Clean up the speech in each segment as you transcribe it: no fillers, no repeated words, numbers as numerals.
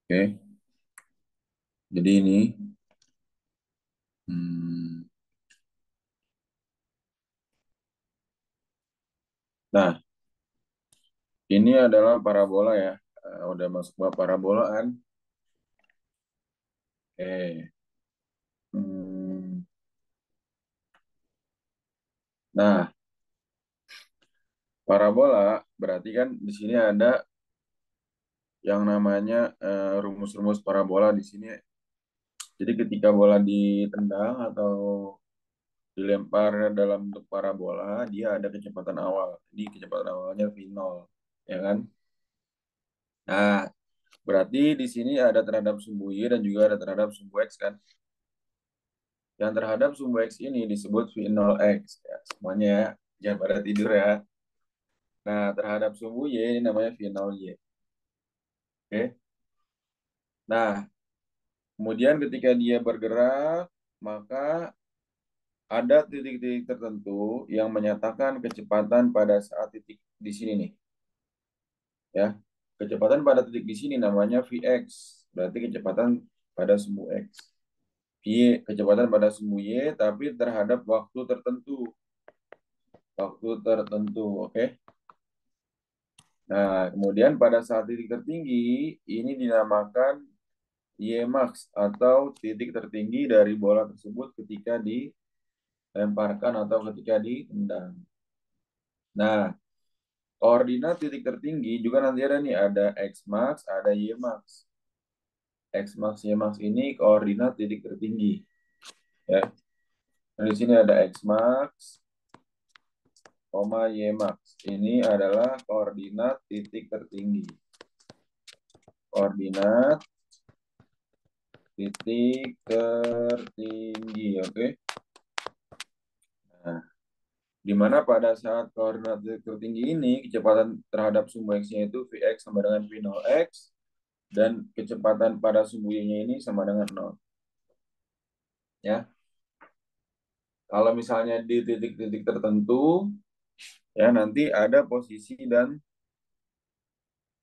Oke, jadi ini, hmm, nah ini adalah parabola ya. Udah masuk bab parabola kan? Oke. Hmm, Nah, parabola berarti kan di sini ada yang namanya rumus-rumus parabola di sini. Jadi ketika bola ditendang atau dilempar dalam bentuk parabola, dia ada kecepatan awal. Jadi kecepatan awalnya V0, ya kan? Nah, berarti di sini ada terhadap sumbu Y dan juga ada terhadap sumbu X kan? Yang terhadap sumbu X ini disebut V0X. Ya, semuanya ya, jangan pada tidur ya. Nah, terhadap sumbu Y ini namanya V0Y. Oke. Nah, kemudian ketika dia bergerak, maka ada titik-titik tertentu yang menyatakan kecepatan pada saat titik di sini nih, ya. Kecepatan pada titik di sini namanya Vx, berarti kecepatan pada sumbu X. Y, kecepatan pada sumbu Y, tapi terhadap waktu tertentu. Waktu tertentu, oke? Nah, kemudian pada saat titik tertinggi, ini dinamakan Y max atau titik tertinggi dari bola tersebut ketika dilemparkan atau ketika ditendang. Nah, koordinat titik tertinggi juga nanti ada nih, ada X max, ada Y max. X max, Y max ini koordinat titik tertinggi, ya. Nah, di sini ada X max, Y max. Ini adalah koordinat titik tertinggi. Koordinat titik tertinggi, oke. Nah, di mana pada saat koordinat titik tertinggi ini, kecepatan terhadap sumbu X-nya itu Vx sama dengan V0x, dan kecepatan pada sumbu Y-nya ini sama dengan 0. Ya, kalau misalnya di titik-titik tertentu, ya nanti ada posisi dan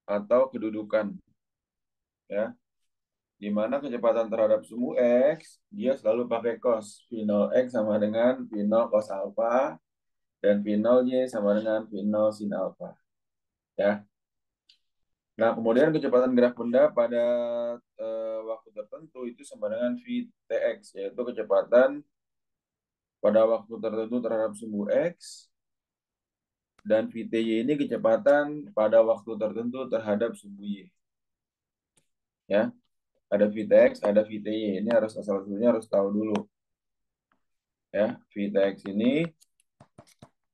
atau kedudukan, ya. Di mana kecepatan terhadap sumbu X, dia selalu pakai cos. V0x sama dengan V0 cos alpha, dan V0y sama dengan V0 sin alpha. Ya. Nah, kemudian kecepatan gerak benda pada waktu tertentu itu sama dengan Vtx, yaitu kecepatan pada waktu tertentu terhadap sumbu X, dan Vty ini kecepatan pada waktu tertentu terhadap sumbu Y. Ya, ada Vtx, ada Vty. Ini harus asal-usulnya harus tahu dulu. Ya, Vtx ini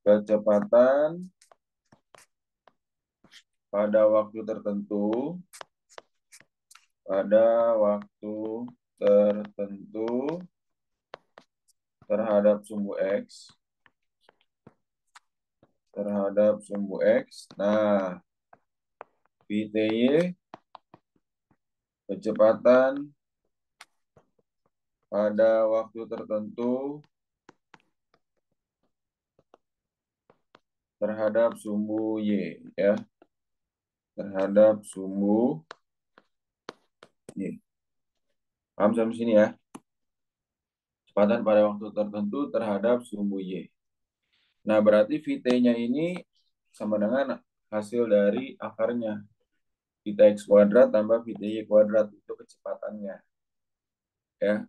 kecepatan pada waktu tertentu, pada waktu tertentu terhadap sumbu X, terhadap sumbu X. Nah, Vty kecepatan pada waktu tertentu terhadap sumbu Y, ya, terhadap sumbu Y. Paham sampai sini ya? Kecepatan pada waktu tertentu terhadap sumbu Y. Nah, berarti Vt-nya ini sama dengan hasil dari akarnya. Vtx kuadrat tambah Vty kuadrat, itu kecepatannya. Ya.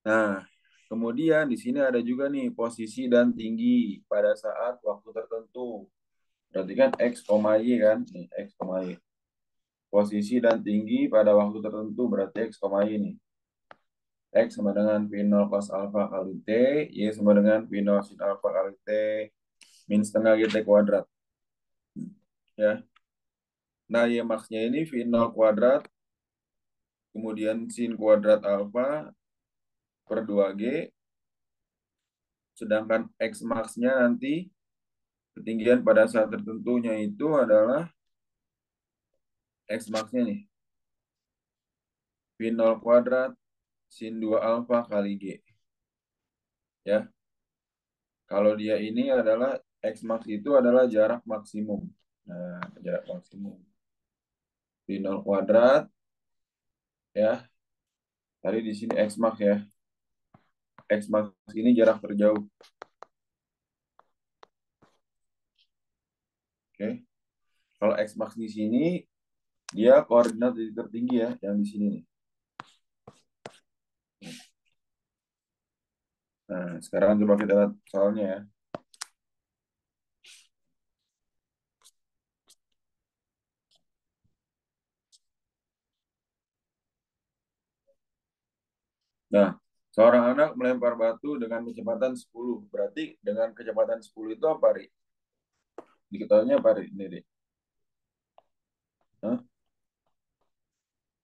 Nah, kemudian di sini ada juga nih posisi dan tinggi pada saat waktu tertentu. Berarti kan X, Y kan? Nih, X, Y. Posisi dan tinggi pada waktu tertentu berarti X, Y nih. X sama dengan V0 cos alpha kali T, Y sama dengan V0 sin alpha kali T, min setengah GT kuadrat. Ya. Nah, Y max-nya ini V0 kuadrat, kemudian sin kuadrat alpha per 2G, sedangkan X max-nya nanti ketinggian pada saat tertentunya itu adalah X max-nya nih, V0 kuadrat sin 2 alpha kali G. Ya, kalau dia ini adalah X max itu adalah jarak maksimum. Nah, jarak maksimum. V0 kuadrat ya. Tadi di sini X max ya. X max ini jarak terjauh. Oke. Kalau X max di sini dia koordinat titik tertinggi ya, yang di sini nih. Nah, sekarang coba kita lihat soalnya ya. Nah, seorang anak melempar batu dengan kecepatan 10. Berarti dengan kecepatan 10 itu apa, Ri? Diketahuinya apa, Ri? Ini, Ri. Hah?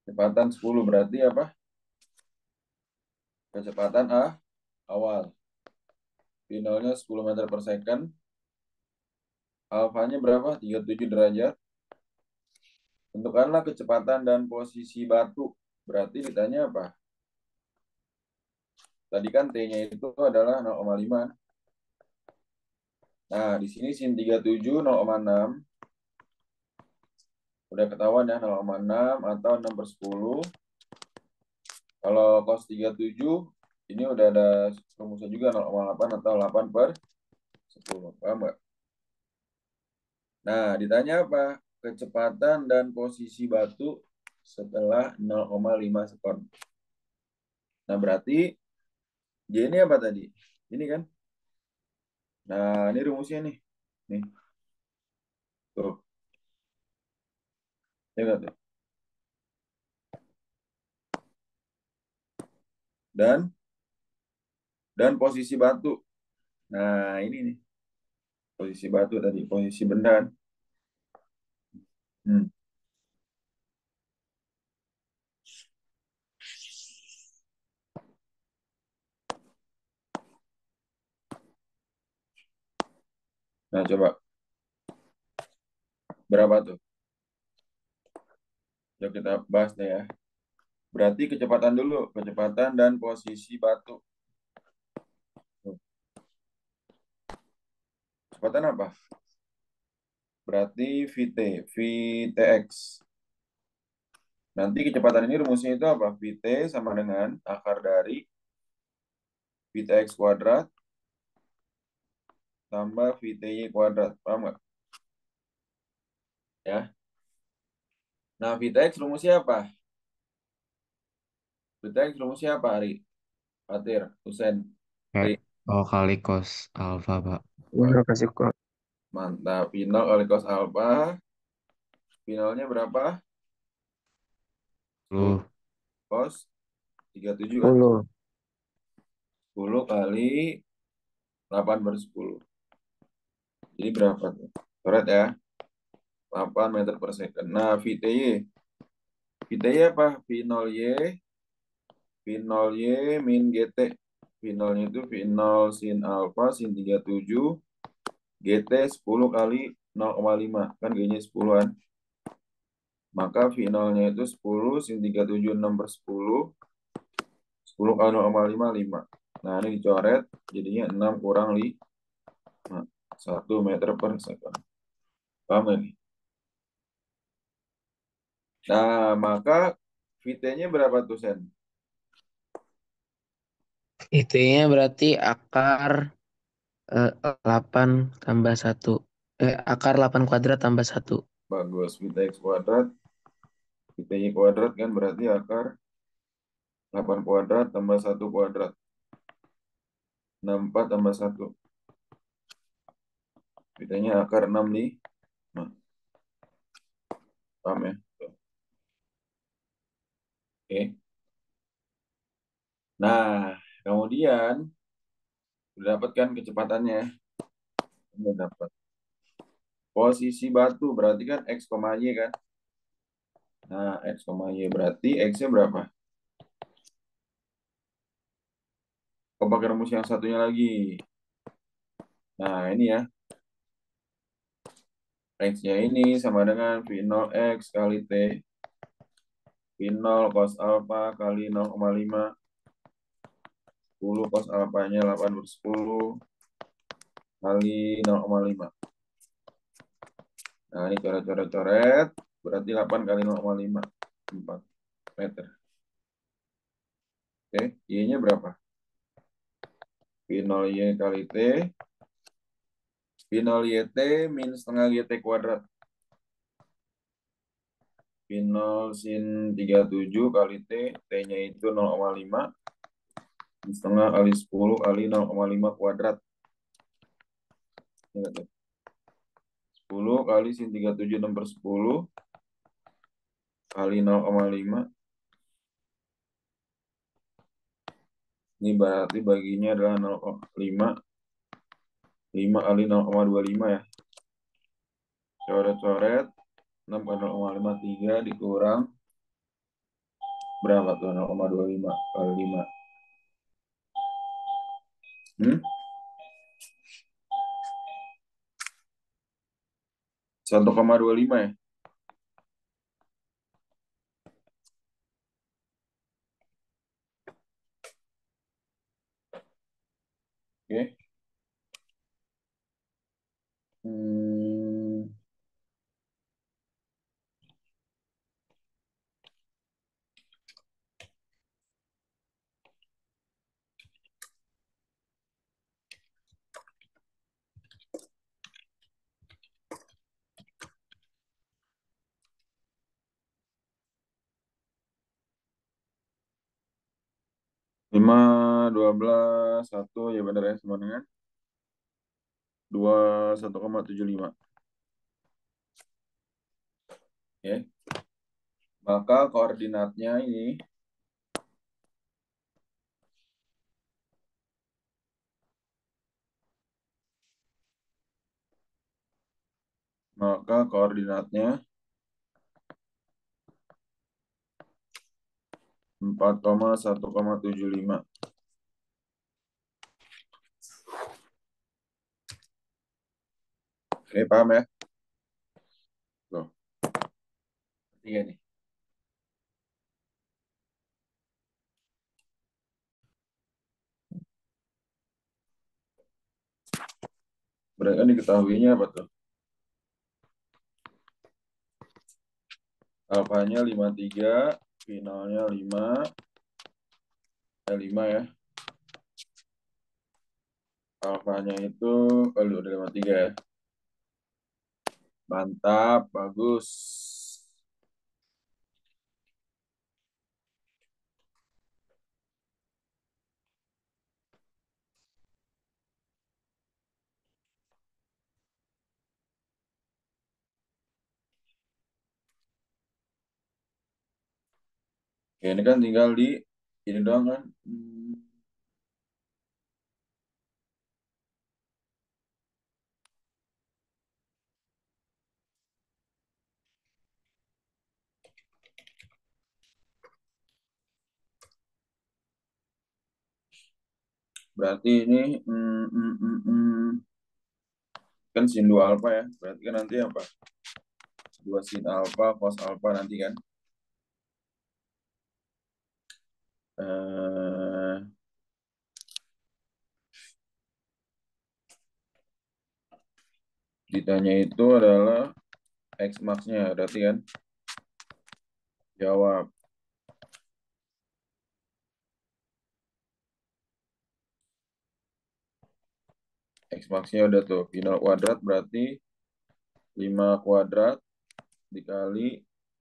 Kecepatan 10 berarti apa? Kecepatan awal. Finalnya 10 meter per second. Alfanya berapa? 37 derajat. Tentukanlah kecepatan dan posisi batu. Berarti ditanya apa? Tadi kan T-nya itu adalah 0,5. Nah, di sini sin 37 0,6. Udah ketahuan ya 0,6 atau 6 per 10. Kalau cos 37 ini udah ada rumusnya juga 0,8 atau 8 per 10. Paham nggak? Nah, ditanya apa? Kecepatan dan posisi batu setelah 0,5 sekon. Nah, berarti J ini apa tadi? Ini kan? Nah, ini rumusnya nih. Nih, tuh. Ya nggak tuh? Dan posisi batu. Nah, ini nih. Posisi batu tadi, posisi benda kan. Hmm. Nah, coba berapa tuh? Yuk kita bahas deh ya. Berarti kecepatan dulu, kecepatan dan posisi batu. Tuh. Kecepatan apa? Berarti VTX. Nanti kecepatan ini rumusnya itu apa? VT sama dengan akar dari VTX kuadrat tambah VTY kuadrat. Paham nggak? Ya. Nah, VTX rumusnya apa? VTX rumusnya apa, Ari? Fatir, Husen, Ri. Kayak kali cos alfa, Pak. Wah, Bener kasih kok. mantap. Final kali cos alpha. Finalnya berapa? 10 Lu cos 37 kan? 10. 10 kali 8 per 10. Jadi berapa tuh? Coret ya. 8 meter per second. Nah, VTY. VTY apa? V0Y. V0Y min GT. V0-nya itu V0 sin alpha sin 37. GT 10 kali 0,5. Kan G-nya 10 kan? Maka V0-nya itu 10 sin 37 6 per 10. 10 kali 0,5 5. Nah, ini dicoret. Jadinya 6 kurang 5. 1 meter per second. Paham nggak nih? Nah, maka VT-nya berapa tuh, Sen? IT-nya berarti akar 8 tambah satu. Akar 8 kuadrat tambah satu. Bagus. VTX kuadrat. VTY kuadrat kan berarti akar 8 kuadrat tambah 1 kuadrat. 64 tambah 1. VT-nya akar 6 nih. Nah, paham ya? Oke. Nah, kemudian udah dapat kan kecepatannya. Udah dapat. Posisi batu berarti kan X, Y kan? Nah, X, Y berarti X-nya berapa? Kau pakai rumus yang satunya lagi. Nah, ini ya. X-nya ini sama dengan V0X kali T. V0 cos alpha kali 0,5. 10 cos alpanya 8 per 10 kali 0,5. Nah, ini coret-coret-coret. Berarti 8 kali 0,5. 4 meter. Oke, Y-nya berapa? P0Y kali T. P0YT min setengah GT kuadrat. P0 sin 37 kali T. T-nya itu 0,5. Min setengah kali 10 kali 0,5 kuadrat. Ini tuh. 10 kali sin 37 6 per 10 kali 0,5. Ini berarti baginya adalah 0,5. 5 kali 0,25 ya. Coret-coret. 6 kali 0,53 dikurang. Berapa tuh 0,25 kali 5? 1,25 ya. Oke. Hmm, 5, 12, 1 ya benar ya sama dengan 21,75. Ya. Maka koordinatnya ini maka koordinatnya 4,1,75. Oke, paham ya? Tuh, tiga nih. Berarti kan diketahuinya apa tuh? Alfanya 53, finalnya 5, 5 ya. Alfanya itu udah 53 ya. Mantap, bagus. Ya, ini kan tinggal di ini doang kan. Berarti ini kan sin 2 alfa ya. Berarti kan nanti apa? 2 sin alfa, cos alfa nanti kan. Eh, Ditanya itu adalah X max-nya. Berarti kan jawab. X max-nya udah tuh. Final kuadrat berarti 5 kuadrat dikali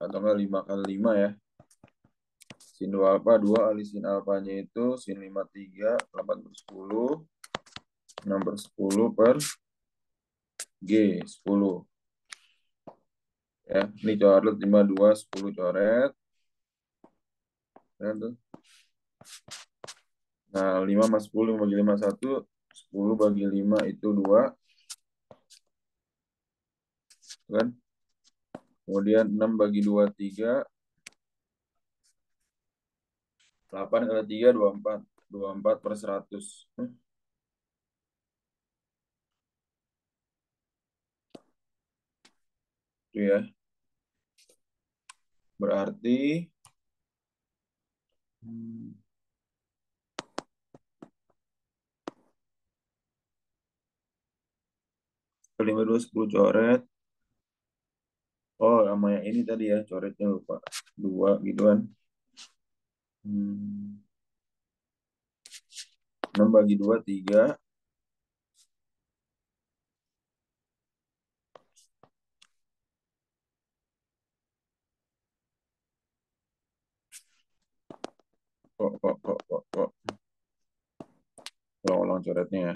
atau enggak 5 kali 5 ya. Sin 2 alfa 2 kali sin alfanya itu sin 53 8 per 10 6 per 10 per G 10 ya. Ini coret 5 2 10 coret ya tuh. Nah 5 sama 10 bagi 5 1 10 bagi 5 itu 2 kan. Kemudian 6 bagi 2 3 8 kali 3 24 24 per 100 itu ya. Berarti 5 2 10 coret Oh, sama yang ini tadi ya, coretnya lupa. Dua gitu kan. 6 bagi 2, 3. Kok. Ulang-ulang coretnya ya.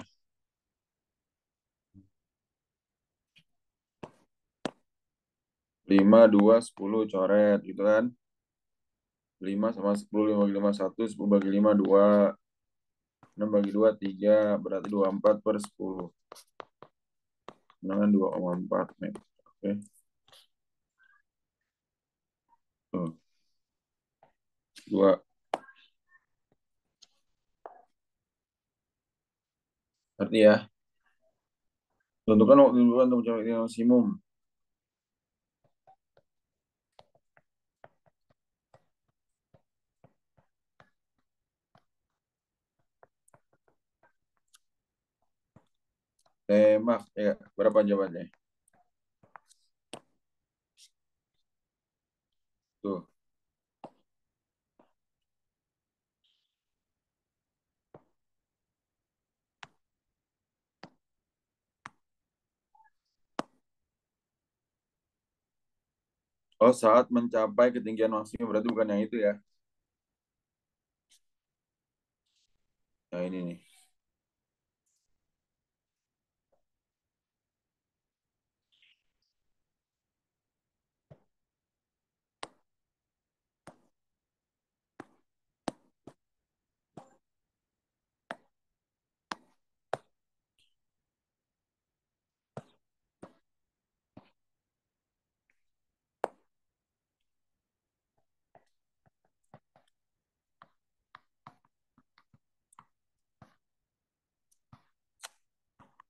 5, 2, 10 coret gitu kan. 5 sama 10, 5 bagi 5, 1, 10 bagi 5, 2. 6 bagi 2, 3. Berarti 24 per 10. Dengan 2,4 nih. Oke. Tuh. 2. Berarti ya. Tentukan waktu duluan untuk mencari maksimum. Tembak. Ya, berapa jawabannya? Tuh. Oh, saat mencapai ketinggian maksimum. Berarti bukan yang itu ya. Yang ini nih.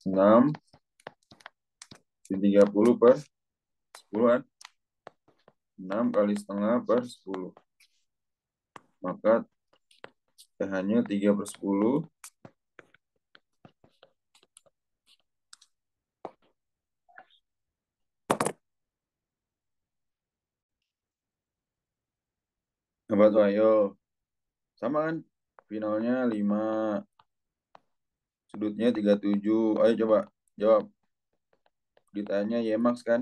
Enam sin 30 per 10 kan. 6 kali setengah per 10. Maka TH-nya 3 per 10. Apa tuh ayo. Sama kan. Finalnya 5. Sudutnya 37. Ayo coba jawab. Ditanya Yemax kan.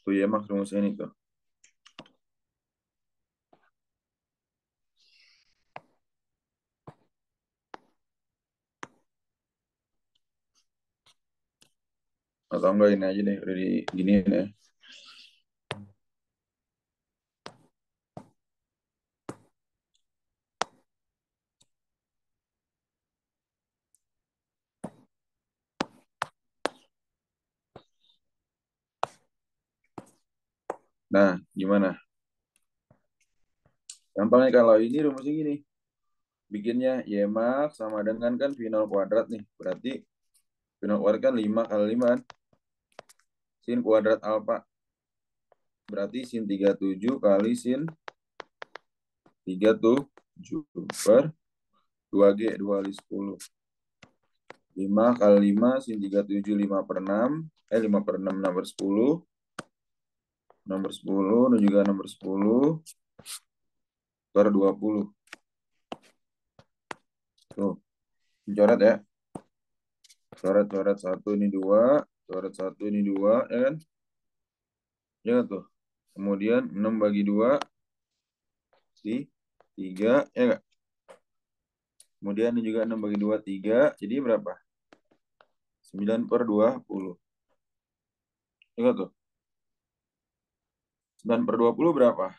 Tuh Yemax rumusnya ini tuh. Atau enggak ini aja deh. Udah di gini ya. Nah, gimana? Gampangnya kalau ini rumusnya gini. Bikinnya Y max sama dengan kan final kuadrat nih. Berarti final kuadrat kan 5 kali 5 kan. Sin kuadrat alfa. Berarti sin 37 kali sin 37 per 2G 2 kali 10. 5 kali 5 sin 37 5 per 6. 5 per 6 6 per 10. 6 per 10 dan juga 6 per 10 per 20. Tuh, coret ya. Coret-coret satu ini dua, coret satu ini dua, ya kan? Ya kan tuh. Kemudian 6 bagi 2 di 3, ya kan? Kemudian ini juga 6 bagi 2 3. Jadi berapa? 9 per 20. Ya kan tuh. 9 per 20 berapa?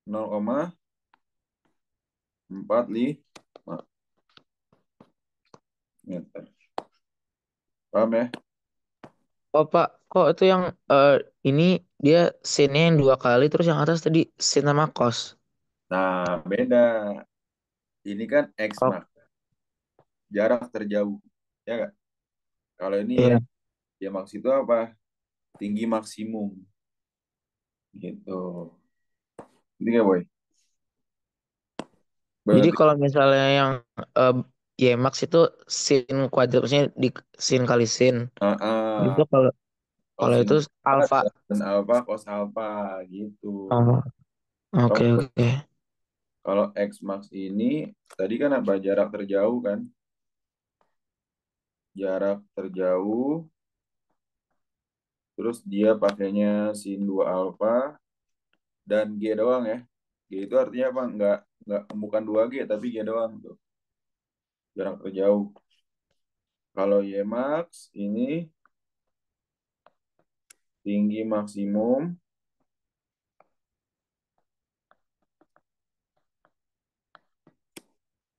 0,45 meter. Paham ya? Oh Pak, kok itu yang ini dia sin yang dua kali terus yang atas tadi sin sama cos. Nah, beda. Ini kan X Oh max, jarak terjauh. Ya kan? Kalau ini iya. Y max itu apa? tinggi maksimum gitu. Ini ya boy. Jadi Berarti kalau misalnya yang eh, Y-max itu sin kuadrat, maksudnya di sin kali sin. ah, Itu kalau kalau kosin itu alfa. kuadrat dan alfa cos alfa gitu. Oh, oke Kalau oke. kalau X max ini tadi kan apa jarak terjauh kan? Jarak terjauh terus dia pakainya sin 2 alfa dan G doang ya. G itu artinya apa? Enggak bukan 2G tapi G doang tuh. Jarak terjauh. Kalau Y max ini tinggi maksimum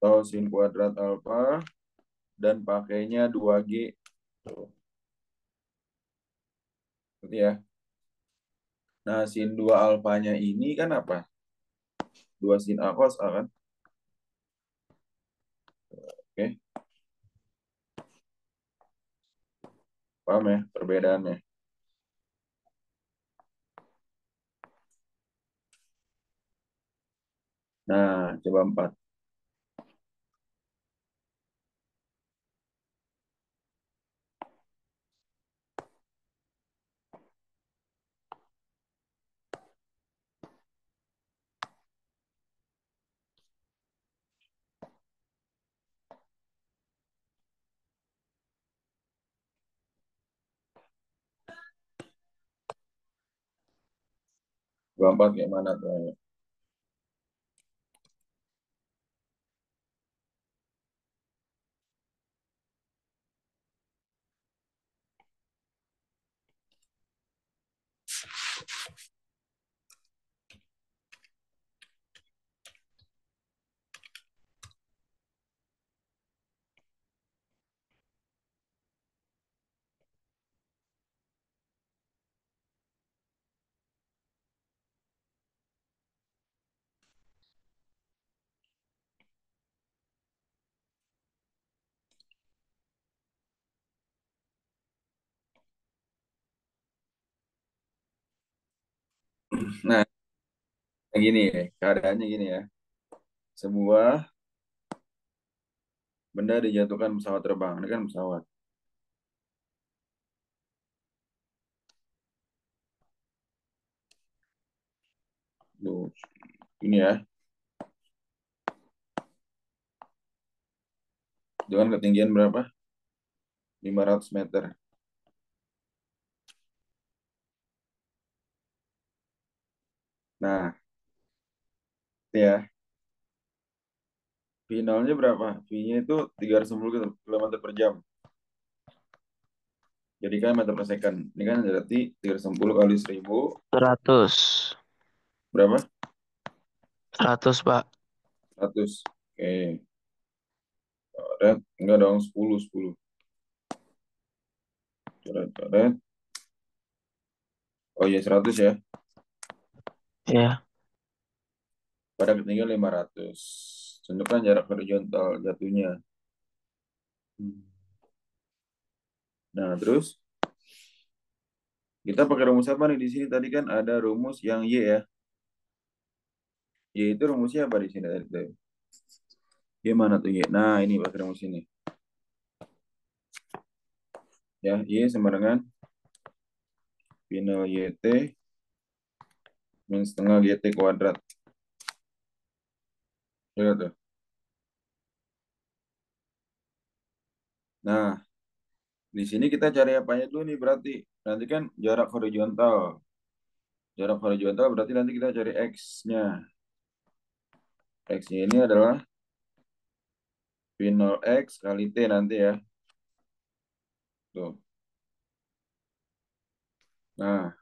atau sin kuadrat alfa dan pakainya 2G. Tuh. Gitu ya. Nah, sin 2 alfanya ini kan apa? 2 sin A cos A kan? Oke, paham ya perbedaannya? Nah, coba 4. Coba 4 kayak mana tuh? Nah, gini ya, keadaannya gini ya. Sebuah benda dijatuhkan pesawat terbang. Ini kan pesawat. Tuh, ini ya. Dengan ketinggian berapa? 500 meter. Nah, itu ya. Finalnya berapa? V-nya itu 310 km per jam. Jadi kan meter per second. Ini kan berarti 310 kali 1000 100. berapa? 100, Pak. 100. Oke. Coret. Enggak dong, 10, 10. Coret, coret. Oh iya, 100 ya. Ya. Pada ketinggian 500. Tentukan jarak horizontal jatuhnya. Nah, terus kita pakai rumus apa nih di sini? Tadi kan ada rumus yang Y ya. Y itu rumusnya apa di sini tadi tuh? Gimana tuh Y? Nah, ini pakai rumus ini. Ya, Y sama dengan final YT min setengah GT kuadrat. Ya tuh. Nah, di sini kita cari apanya dulu nih berarti. Nanti kan jarak horizontal. Jarak horizontal berarti nanti kita cari X-nya. X-nya ini adalah final X kali T nanti ya. Tuh. Nah,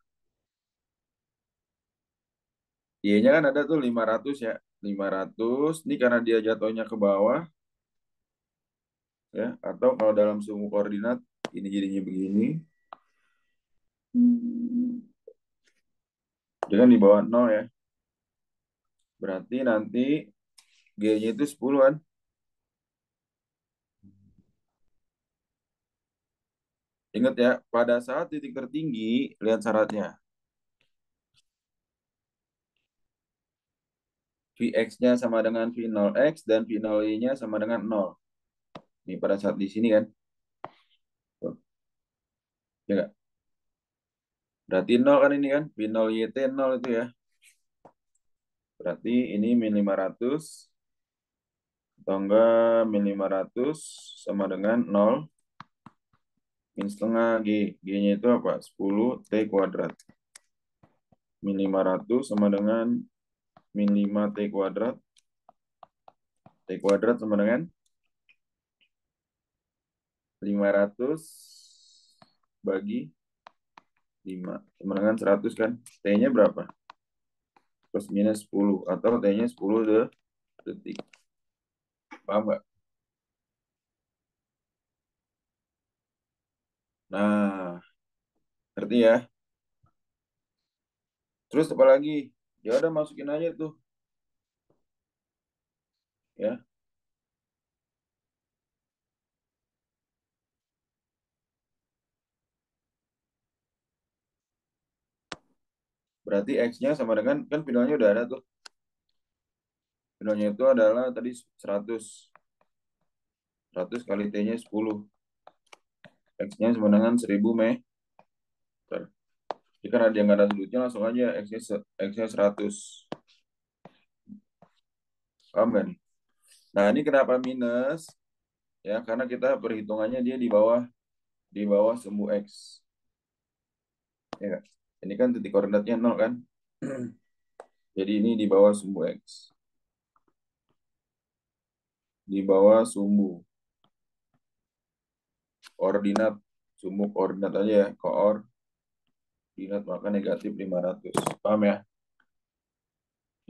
Y-nya kan ada tuh 500 ya. 500 ini karena dia jatuhnya ke bawah ya. Atau kalau dalam sumu koordinat ini jadinya begini. Dia kan di bawah 0 ya. Berarti nanti G-nya itu 10 kan. Ingat ya, pada saat titik tertinggi, lihat syaratnya. Vx-nya sama dengan V0x dan V0y-nya sama dengan 0. Ini pada saat di sini kan. Tuh, ya nggak? Berarti 0 kan ini kan. V0YT 0 itu ya. Berarti ini min 500 atau enggak min 500 sama dengan 0 min setengah G. G-nya itu apa? 10 T kuadrat. Min 500 sama dengan min 5 T kuadrat. T kuadrat sama dengan 500 bagi 5 sama dengan 100 kan. T-nya berapa? Plus minus 10 atau T-nya 10 detik. Paham nggak? Nah, ngerti ya? Terus apa lagi? Ya udah masukin aja tuh, ya. Berarti X-nya sama dengan, kan finalnya udah ada tuh. Finalnya itu adalah tadi 100. 100 kali T-nya 10. X-nya sama dengan 1000 meter. Jadi karena dia nggak ada sudutnya, langsung aja X-nya 100. Paham nggak nih? Nah, ini kenapa minus? Ya, karena kita perhitungannya dia di bawah sumbu X. Ya nggak? Ini kan titik koordinatnya 0 kan? Jadi ini di bawah sumbu X. Di bawah sumbu. Koordinat. Sumbu koordinat aja ya. Koordinat maka negatif 500. Paham ya?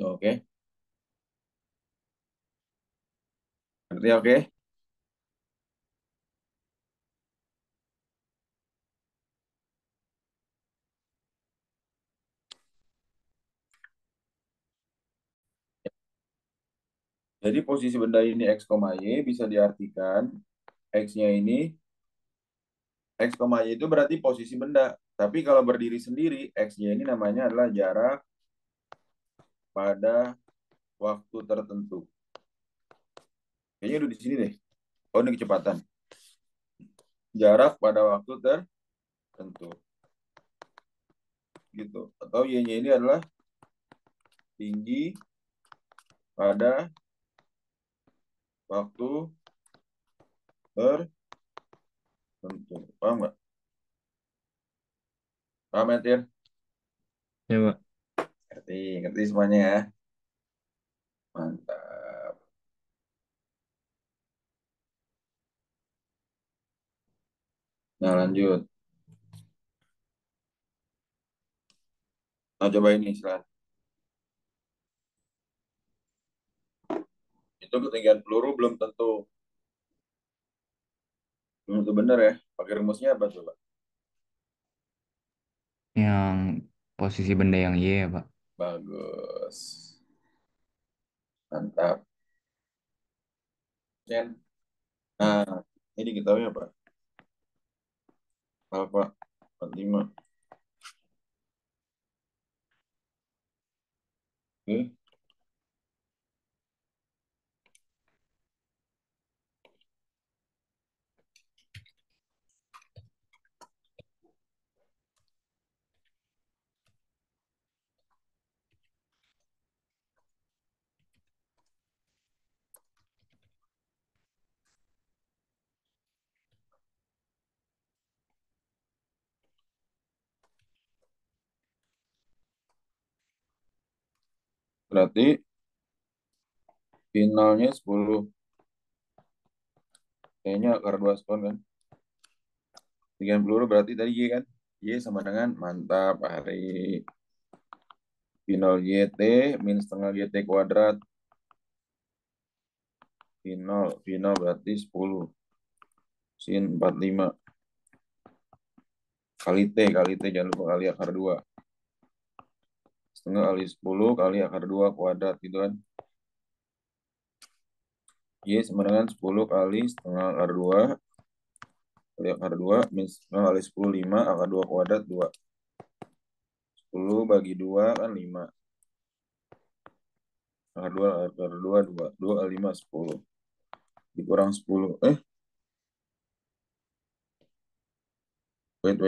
Oke. Berarti oke? Jadi posisi benda ini X, Y bisa diartikan X-nya ini, X, Y itu berarti posisi benda. Tapi kalau berdiri sendiri, X-nya ini namanya adalah jarak pada waktu tertentu. Kayaknya udah di sini deh. Oh, ini kecepatan. Jarak pada waktu tertentu. Gitu. Atau Y-nya ini adalah tinggi pada waktu tertentu. Paham nggak? Paham ya, Tir? Ya, Pak. Ngerti, ngerti semuanya ya. Mantap. Nah, lanjut. Nah, coba ini silahkan. Itu ketinggian peluru belum tentu benar ya. Pakai rumusnya apa coba? Yang posisi benda yang Y ya, Pak. Bagus. Mantap. Ken. Nah, ini diketahui apa? Alfa 45. Oke. Berarti finalnya 10. Kayaknya akar 2 spon kan. Ketinggian peluru berarti tadi Y kan. Y sama dengan mantap Ari. Final YT min setengah GT kuadrat. Final berarti 10. Sin 45. Kali T jangan lupa kali akar 2. Setengah kali 10 kali akar 2 kuadrat gitu kan. Y sama dengan 10 kali setengah akar 2 Kali akar 2, min 9 kali 10, 5, akar 2 kuadrat 2. 10 bagi 2 kan 5. Akar 2, akar 2, 2. 2 kali 5, 10. Dikurang 10. Wait.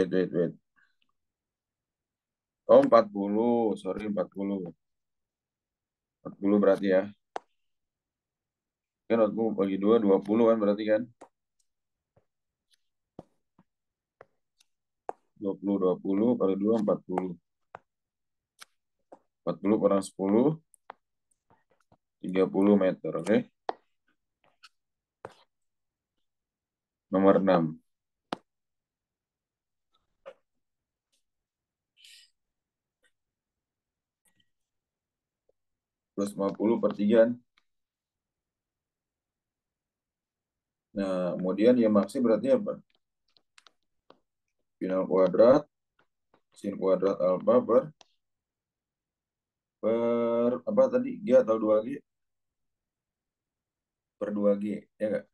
Oh, 40. Sorry, 40. 40 berarti ya. Kan aku bagi 2, 20 kan berarti kan. 20 kali 2, 40. 40 kurang 10, 30 meter, oke? Nomor 6. Plus 50 per 3. Nah, kemudian ya maksi berarti apa? Final kuadrat, sin kuadrat alfa per apa tadi? G atau 2G? Per 2G, ya nggak?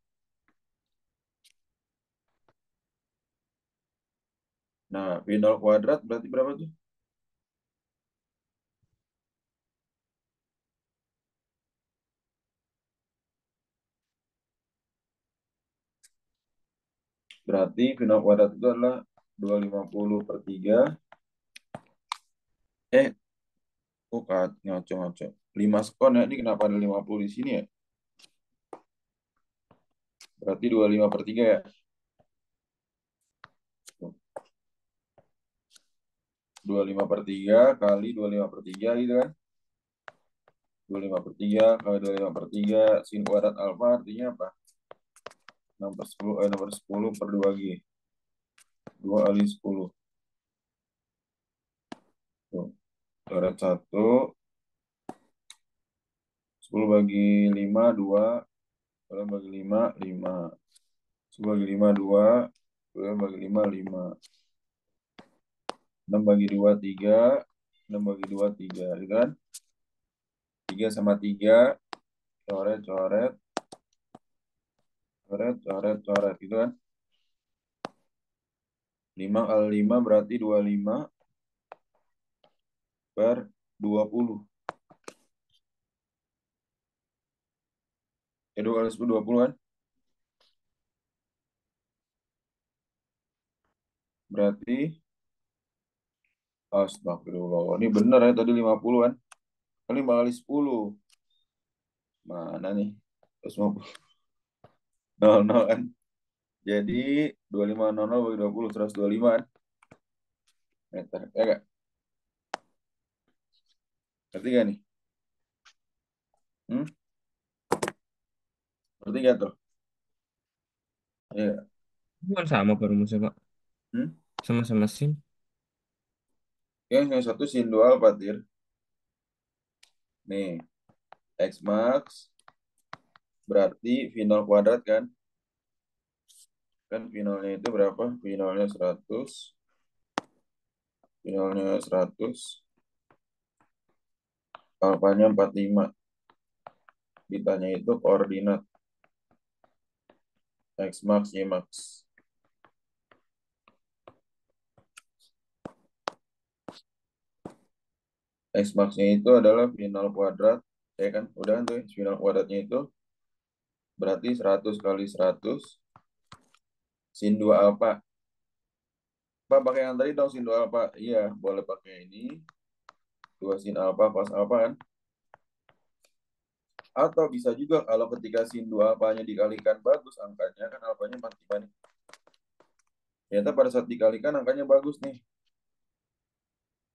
Nah, final kuadrat berarti berapa tuh? Berarti final kuadrat itu adalah 250 per 3. Eh, oh, ngaco. 5 sekon ya, ini kenapa ada 50 di sini ya? Berarti 25 per 3 ya? 25 per 3 kali 25 per 3 gitu kan? 25 per 3 kali 25 per 3 sin kuadrat alfa artinya apa? 6 per 10, 6 per 10 per 2G. 2 kali 10. Tuh, coret 1. 10 bagi 5, 2. 10 bagi 5, 5. 10 bagi 5, 2. 10 bagi 5, 5. 6 bagi 2, 3. 6 bagi 2, 3. Gitu kan? 3 sama 3. Coret. Gitu kan? 5 kali 5 berarti 25 per 20. 2 kali 10, 20 kan? Berarti, astagfirullah. Ini benar ya tadi 50 kan? Kali 5 kali 10. Mana nih? 150. 00 kan? Jadi 2500 bagi 20, 125 kan? Meter. Ya gak? Ngerti gak nih? Hmm? Ngerti gak tuh? Ya. Bukan sama Pak rumusnya Pak. Hmm? Sama-sama sin. Yang satu sin dual patir. Nih, X max berarti final kuadrat kan? Kan finalnya itu berapa? Finalnya 100. Finalnya 100. Alfanya 45. Ditanya itu koordinat. X max, Y max. X max-nya itu adalah final kuadrat. Ya kan? Udah kan tuh final kuadratnya itu berarti 100 kali 100 sin 2 alfa. Pak, pakai yang tadi dong sin 2 alfa. Iya, boleh pakai ini. 2 sin alfa cos alfa kan. Atau bisa juga kalau ketika sin 2 alfanya dikalikan bagus angkanya kan alfanya 45 nih. Ternyata pada saat dikalikan angkanya bagus nih.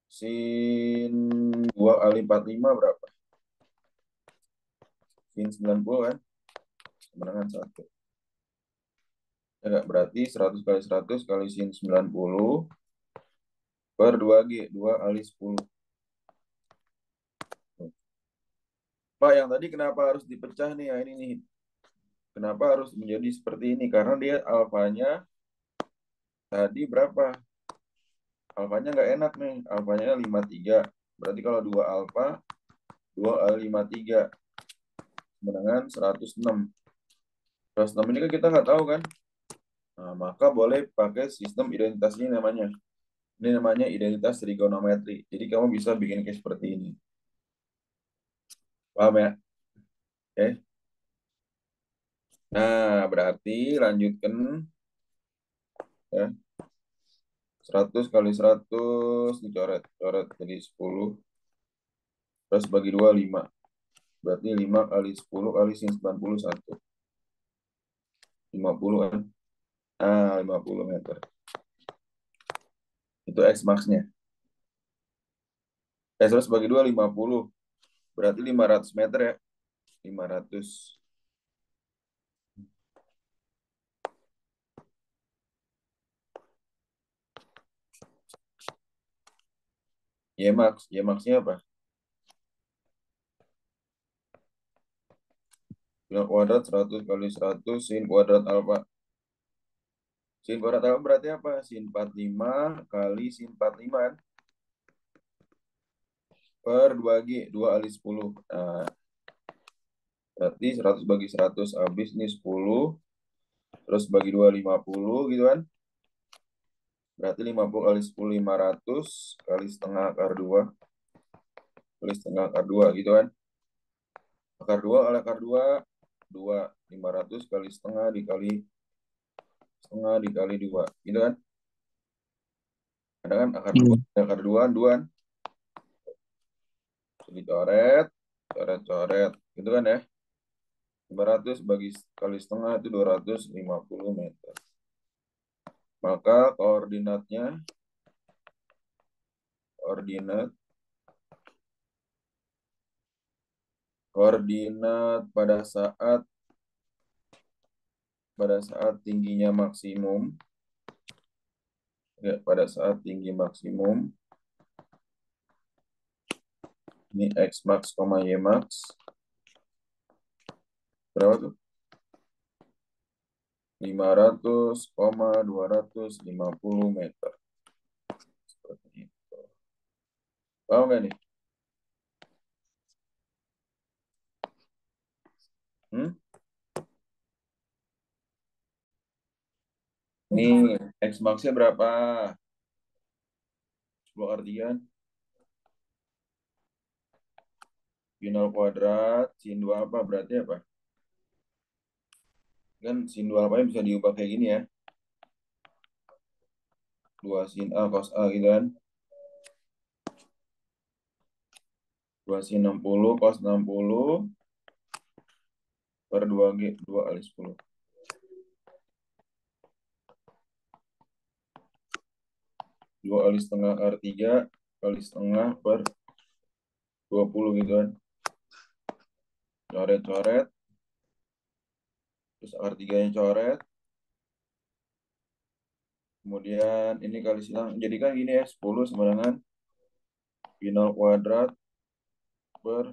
Sin 2 kali 45 berapa? Sin 90 kan. Kemenangan 1. Ya enggak, berarti 100 kali 100 kali sin 90 per 2G. 2 kali 10. Pak, yang tadi kenapa harus dipecah nih? Ya, ini nih. Kenapa harus menjadi seperti ini? Karena dia alfanya tadi berapa? Alfanya nggak enak nih. Alfanya 53. Berarti kalau 2 alfa, 2 kali 53. Kemenangan 106. 106 ini kan kita nggak tahu kan? Nah, maka boleh pakai sistem identitas ini namanya. Ini namanya identitas trigonometri. Jadi kamu bisa bikin kayak seperti ini. Paham ya? Oke. Nah, berarti lanjutkan ya. 100 kali 100 dicoret. Coret jadi 10. Terus bagi 2, 5. Berarti 5 kali 10 kali sin 91. 50 kan? 50 meter. Itu X max-nya. Terus bagi 2, 50. Berarti 500 meter ya. 500. Y max. Y max-nya apa? Sin kuadrat 100 kali 100 sin kuadrat alfa. Sin kuadrat alfa berarti apa? Sin 45 kali sin 45 kan? Per 2G. 2 kali 10. Nah, berarti 100 bagi 100 habis nih 10. Terus bagi 2, 50 gitu kan? Berarti 50 kali 10, 500 kali setengah akar 2 kali setengah akar 2 gitu kan? Akar 2 kali akar 2, 2. 500 kali setengah dikali 2 gitu kan? Ada kan akar 2, 2 kan? Jadi coret, coret, coret. Gitu kan ya? 500 bagi kali setengah itu 250 meter. Maka koordinat koordinat pada saat tingginya maksimum ya, pada saat tinggi maksimum ini X max, Y max berapa tuh? 500,250 meter. Seperti itu. Paham nggak nih? Hmm? Nih, X max-nya berapa? 10 artian. Final kuadrat, sin 2 apa? Berarti apa? Kan sin 2 apa bisa diubah kayak gini ya. 2 sin A cos A gitu kan. 2 sin 60 cos 60 per 2G, 2 kali 10. 2 kali setengah akar 3 kali setengah per 20 gitu kan. Coret-coret. Terus akar 3-nya coret. Kemudian ini kali silang. Jadi kan gini ya, 10 sama dengan final kuadrat per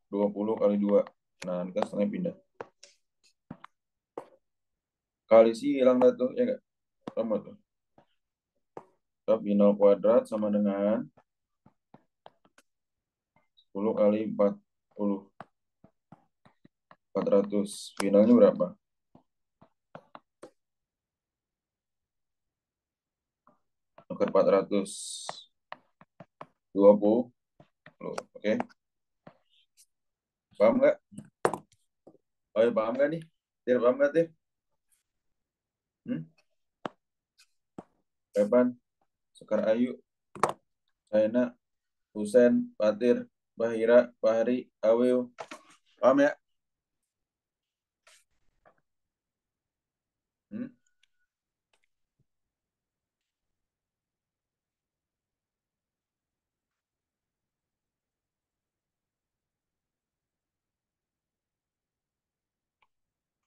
20 kali 2. Nah, ini kan setengah pindah. Kali silang dah tuh, ya nggak? Sama tuh. Final kuadrat sama dengan 10 kali 40. 400. Finalnya berapa? Akar 420. Oke. Paham nggak? Oh ya, paham nggak nih? Tidak paham nggak, Teh? Hmm? Evan, Sekar Ayu, Saina, Husen, Fatir, Bahira, Fahri, Awil. Paham ya? Hmm?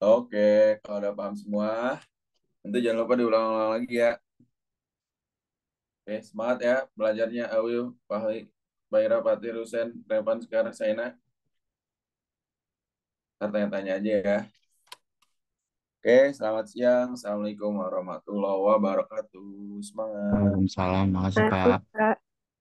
Oke, kalau udah paham semua, nanti jangan lupa diulang-ulang lagi ya. Oke, semangat ya belajarnya Awil, Fahri, Bahira, Fatir, Husen, Revan, Sekar, Saina. Ntar tanya-tanya aja ya. Oke, selamat siang. Assalamualaikum warahmatullahi wabarakatuh. Semangat. Waalaikumsalam, makasih Aku Kak. Kak.